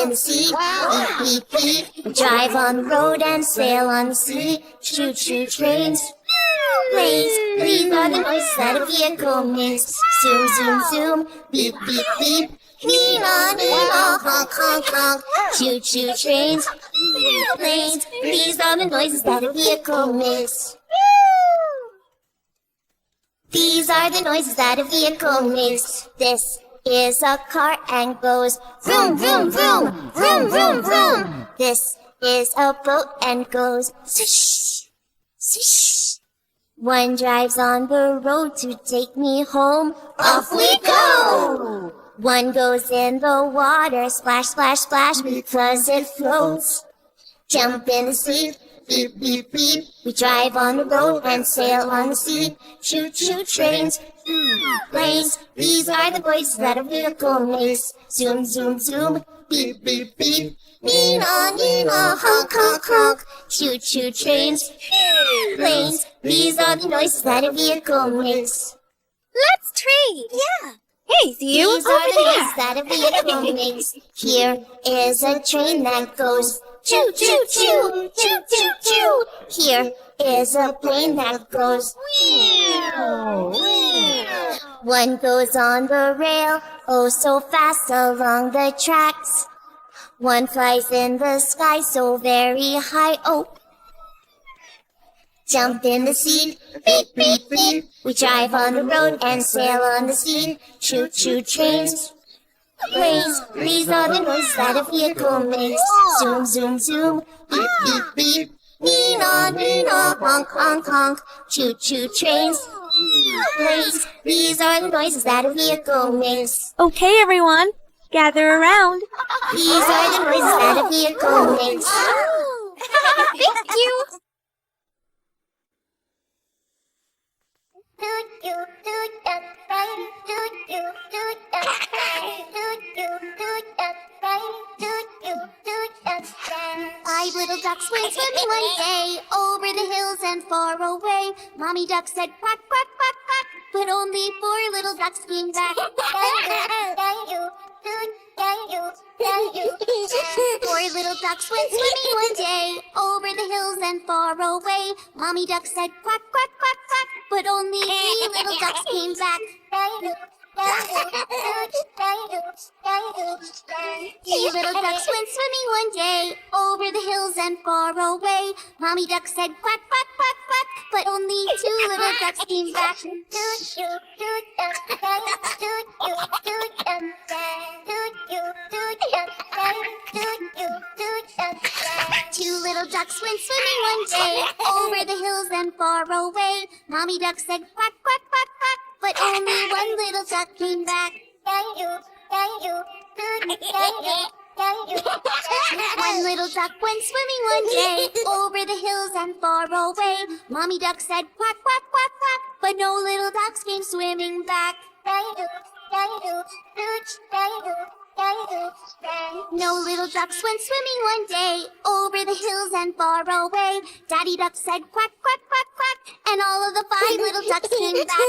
in the sea. Beep, beep, beep. Drive on the road and sail on the sea. Choo choo trains. Planes, these are the noises that a vehicle makes. Zoom, zoom, zoom. Beep, beep, beep. Nina, Nina, honk, honk, honk. Choo choo trains. Planes, these are the noises that a vehicle makes. These are the noises that a vehicle makes. This is a car and goes vroom, vroom, vroom, vroom, vroom, vroom. This is a boat and goes swish, swish. One drives on the road to take me home. Off we go! One goes in the water, splash, splash, splash, because it floats. Jump in the sea, beep, beep, beep. We drive on the road and sail on the sea. Choo choo trains, planes. These are the voices that a vehicle makes. Zoom, zoom, zoom, beep, beep, beep. Nina, Nina, honk, honk, honk. Choo choo trains, planes. These are the noises that a vehicle makes. Let's trade. Yeah. Hey, you These are the noises that a vehicle makes. Here is a train that goes choo choo choo, choo choo choo. Here is a plane that goes one goes on the rail, oh so fast along the tracks. One flies in the sky so very high, oh. Jump in the sea, beep, beep, beep. We drive on the road and sail on the sea. Choo choo trains, planes. These are the noises that a vehicle makes. Zoom, zoom, zoom, beep, beep, beep. Nina, Nina, honk, honk, honk. Choo choo trains, planes. These are the noises that a vehicle makes. Okay, everyone, gather around. These are the noises that a vehicle makes. Thank you. Five little ducks went swimming one day over the hills and far away. Mommy duck said quack, quack, quack, quack, but only four little ducks came back. Four little ducks went swimming one day over the hills and far away. Mommy duck said quack, quack, quack, quack, but only three little ducks came back. Three little ducks went swimming one day over the hills and far away. Mommy duck said quack, quack, quack, quack, but only two little ducks came back. Two little ducks went swimming one day over the hills and far away. Mommy duck said quack, quack, quack, quack, but only one little duck came back. One little duck went swimming one day over the hills and far away. Mommy duck said quack, quack, quack, quack, but no little ducks came swimming back. No little ducks went swimming one day over the hills and far away. Daddy duck said quack, quack, quack, quack, and all of the five little ducks came back.